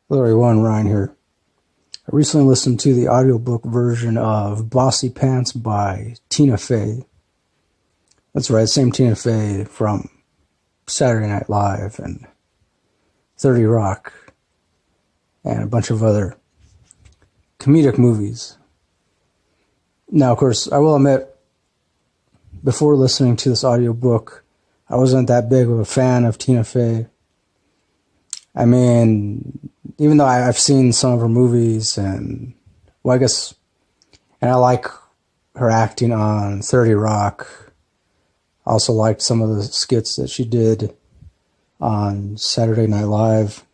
Hello everyone, Ryan here. I recently listened to the audiobook version of Bossypants by Tina Fey. That's right, same Tina Fey from Saturday Night Live and 30 Rock and a bunch of other comedic movies. Now, of course, I will admit, before listening to this audiobook, I wasn't that big of a fan of Tina Fey. I mean, even though I've seen some of her movies and I like her acting on 30 Rock. I also liked some of the skits that she did on Saturday Night Live.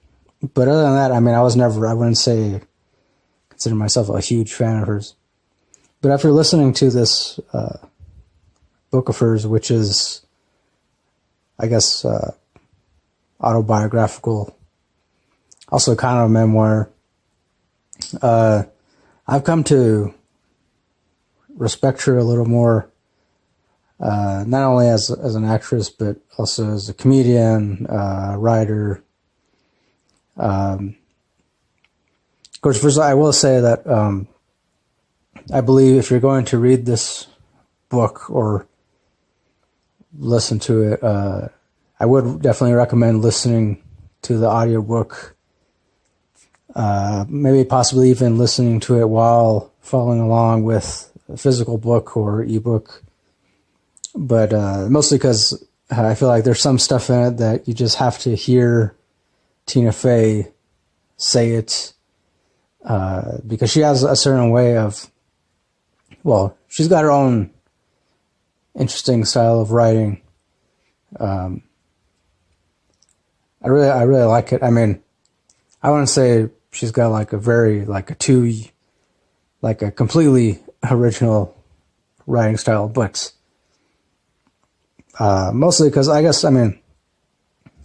But other than that, I mean, I wouldn't say, consider myself a huge fan of hers. But after listening to this book of hers, which is, I guess, autobiographical, also kind of a memoir, I've come to respect her a little more, not only as an actress, but also as a comedian, writer. Of course, first I will say that I believe if you're going to read this book or listen to it, I would definitely recommend listening to the audiobook. Maybe possibly even listening to it while following along with a physical book or ebook. But mostly because I feel like there's some stuff in it that you just have to hear Tina Fey say it, because she has a certain way of, well, she's got her own interesting style of writing. I really like it. I mean, I wouldn't say she's got like a completely original writing style, but mostly because I guess you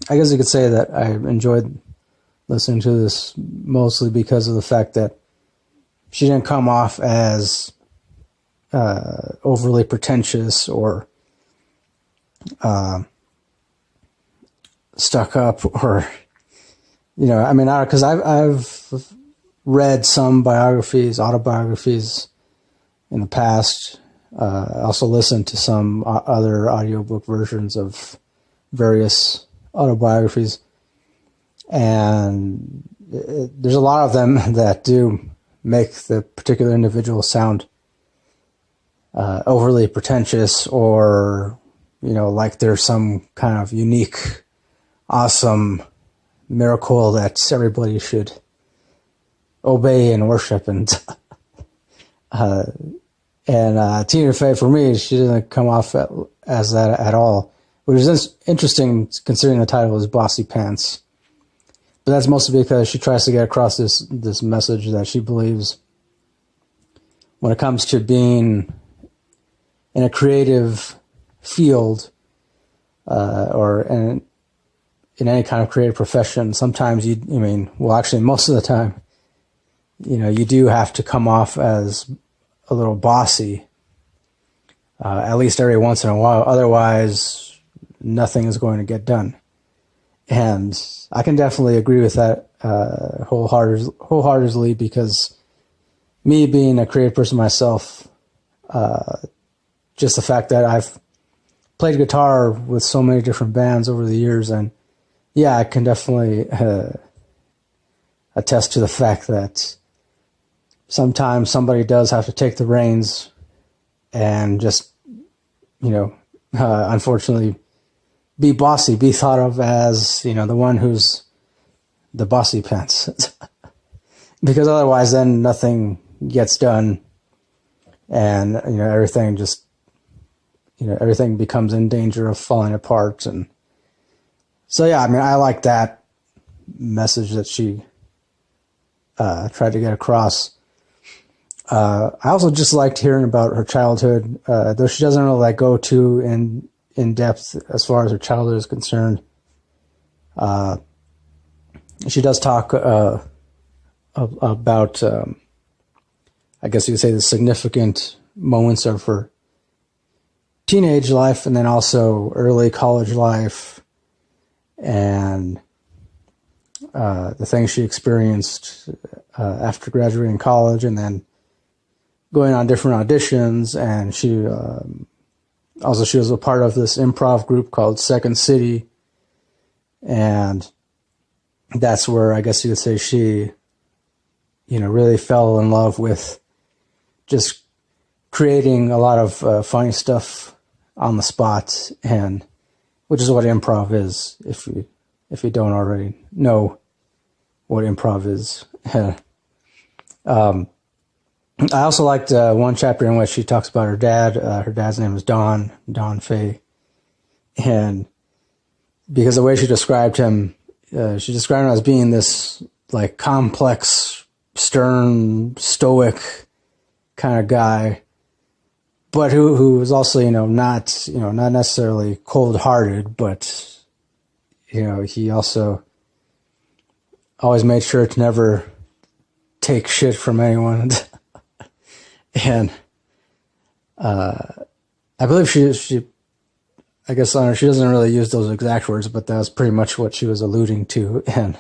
could say that I enjoyed listening to this mostly because of the fact that she didn't come off as overly pretentious or stuck up, or because I've read some autobiographies in the past. I also listened to some other audiobook versions of various autobiographies, and there's a lot of them that do make the particular individual sound overly pretentious, or like there's some kind of unique, awesome miracle that everybody should obey and worship. And Tina Fey, for me, she didn't come off as that at all, which is interesting considering the title is Bossypants. But that's mostly because she tries to get across this message that she believes when it comes to being in a creative field, or in any kind of creative profession, sometimes most of the time, you do have to come off as a little bossy, at least every once in a while. Otherwise, nothing is going to get done. And I can definitely agree with that wholeheartedly, because me being a creative person myself, just the fact that I've played guitar with so many different bands over the years, and yeah, I can definitely attest to the fact that sometimes somebody does have to take the reins and just, unfortunately, be bossy, be thought of as, the one who's the bossy pants. Because otherwise then nothing gets done, and, everything just, everything becomes in danger of falling apart. And so, yeah, I like that message that she tried to get across. I also just liked hearing about her childhood, though she doesn't really go too in depth as far as her childhood is concerned. She does talk about, I guess you could say, the significant moments of her teenage life, and then also early college life, and the things she experienced after graduating college, and then going on different auditions. And she was a part of this improv group called Second City, and that's where I guess you could say she, really fell in love with just creating a lot of funny stuff on the spot, and which is what improv is, if you don't already know what improv is. I also liked one chapter in which she talks about her dad. Her dad's name is Tina Fey. And because the way she described him as being this like complex, stern, stoic kind of guy, but who was also, not necessarily cold-hearted, but, he also always made sure to never take shit from anyone. And I believe she I guess she doesn't really use those exact words, but that was pretty much what she was alluding to. And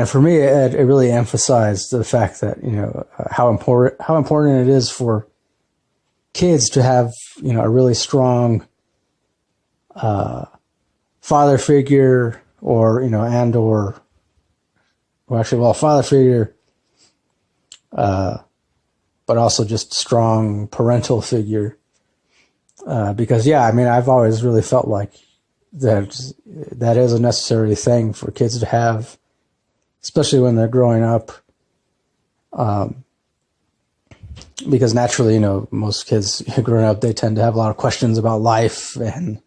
for me, it really emphasized the fact that how important it is for kids to have a really strong father figure, or father figure. But also just strong parental figure. Because I've always really felt like that is a necessary thing for kids to have, especially when they're growing up. Because naturally, most kids growing up, they tend to have a lot of questions about life and,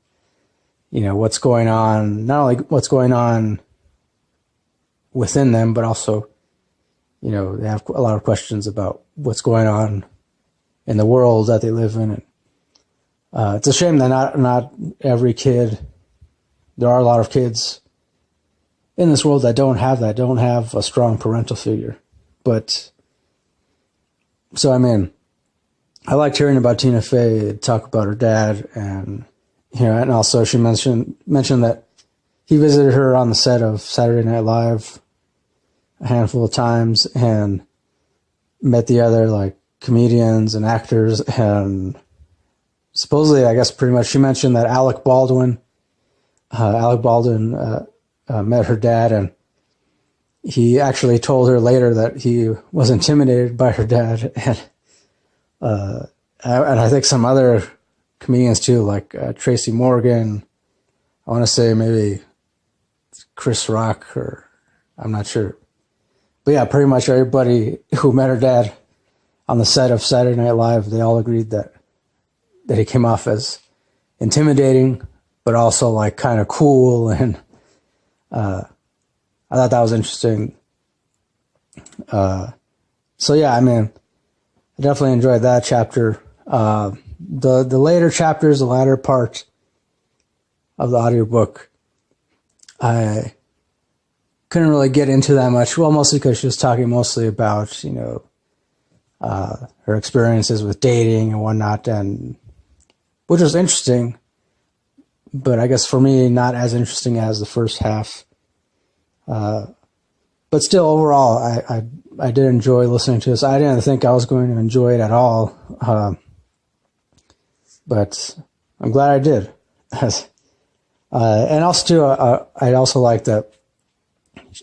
what's going on, not only what's going on within them, but also, they have a lot of questions about what's going on in the world that they live in. And it's a shame that not every kid, there are a lot of kids in this world that don't have a strong parental figure. But, I liked hearing about Tina Fey talk about her dad, and, and also she mentioned that he visited her on the set of Saturday Night Live a handful of times and met the other comedians and actors, and supposedly, I guess pretty much she mentioned that Alec Baldwin met her dad, and he actually told her later that he was intimidated by her dad, and I think some other comedians too, like Tracy Morgan, I want to say maybe Chris Rock, or I'm not sure. But yeah, pretty much everybody who met her dad on the set of Saturday Night Live, they all agreed that he came off as intimidating, but also kind of cool. And I thought that was interesting. I definitely enjoyed that chapter. The later chapters, the latter part of the audiobook, I couldn't really get into that much. Well, mostly because she was talking mostly about, her experiences with dating and whatnot, and which was interesting, but I guess for me, not as interesting as the first half. But still, overall, I did enjoy listening to this. I didn't think I was going to enjoy it at all, but I'm glad I did. And also, too, I'd also like that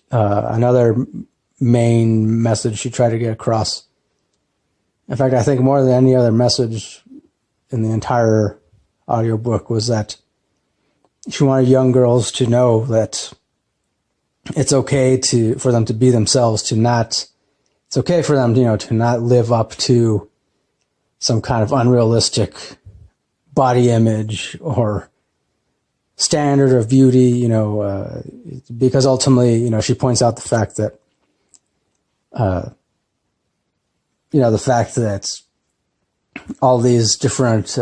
another main message she tried to get across. In fact, I think more than any other message in the entire audiobook was that she wanted young girls to know that it's okay for them to be themselves, it's okay for them, to not live up to some kind of unrealistic body image or standard of beauty, because ultimately, she points out the fact that, all these different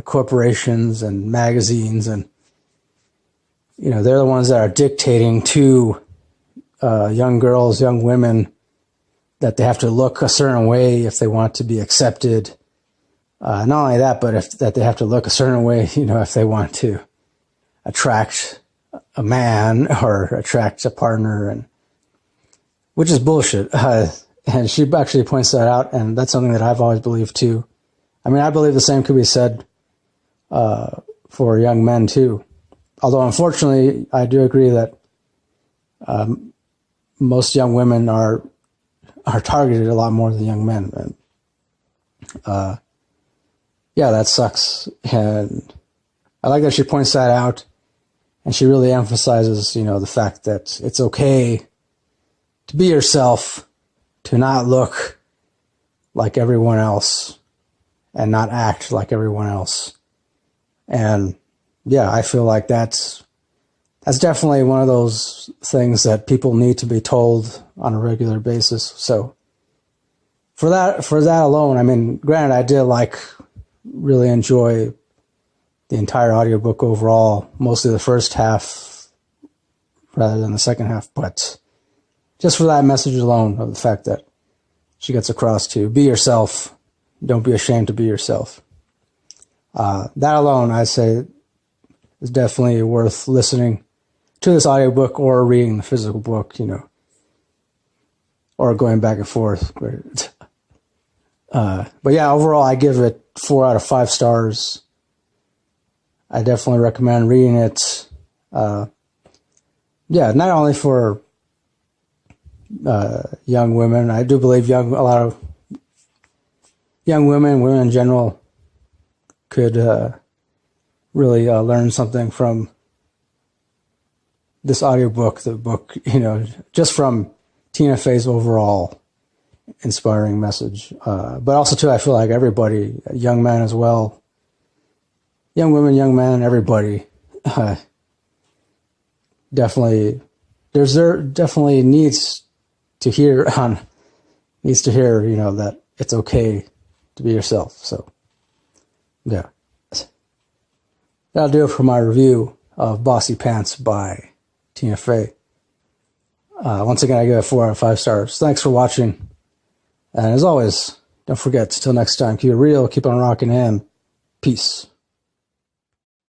corporations and magazines, and they're the ones that are dictating to young girls, young women, that they have to look a certain way if they want to be accepted. Not only that, but that they have to look a certain way, if they want to attract a man or attract a partner, and which is bullshit. And she actually points that out, and that's something that I've always believed too. I mean, I believe the same could be said for young men too. Although, unfortunately, I do agree that most young women are targeted a lot more than young men. And yeah, that sucks. And I like that she points that out, and she really emphasizes, the fact that it's okay to be yourself, to not look like everyone else, and not act like everyone else. And yeah, I feel like that's definitely one of those things that people need to be told on a regular basis. So for that alone, I mean, granted, I did really enjoy the entire audiobook overall, mostly the first half rather than the second half, but just for that message alone of the fact that she gets across to be yourself, don't be ashamed to be yourself. That alone, I say, is definitely worth listening to this audiobook or reading the physical book, or going back and forth. But yeah, overall, I give it 4 out of 5 stars. I definitely recommend reading it. Yeah, not only for young women. I do believe a lot of young women in general, could really learn something from this audiobook, the book, just from Tina Fey's overall inspiring message. But also, too, I feel like everybody, young men as well, young women, young men, everybody, definitely, there definitely needs to hear, that it's okay to be yourself. So, yeah. That'll do it for my review of Bossypants by Tina Fey. Once again, I give it 4 out of 5 stars. Thanks for watching. And as always, don't forget, till next time, keep it real, keep on rocking, and peace.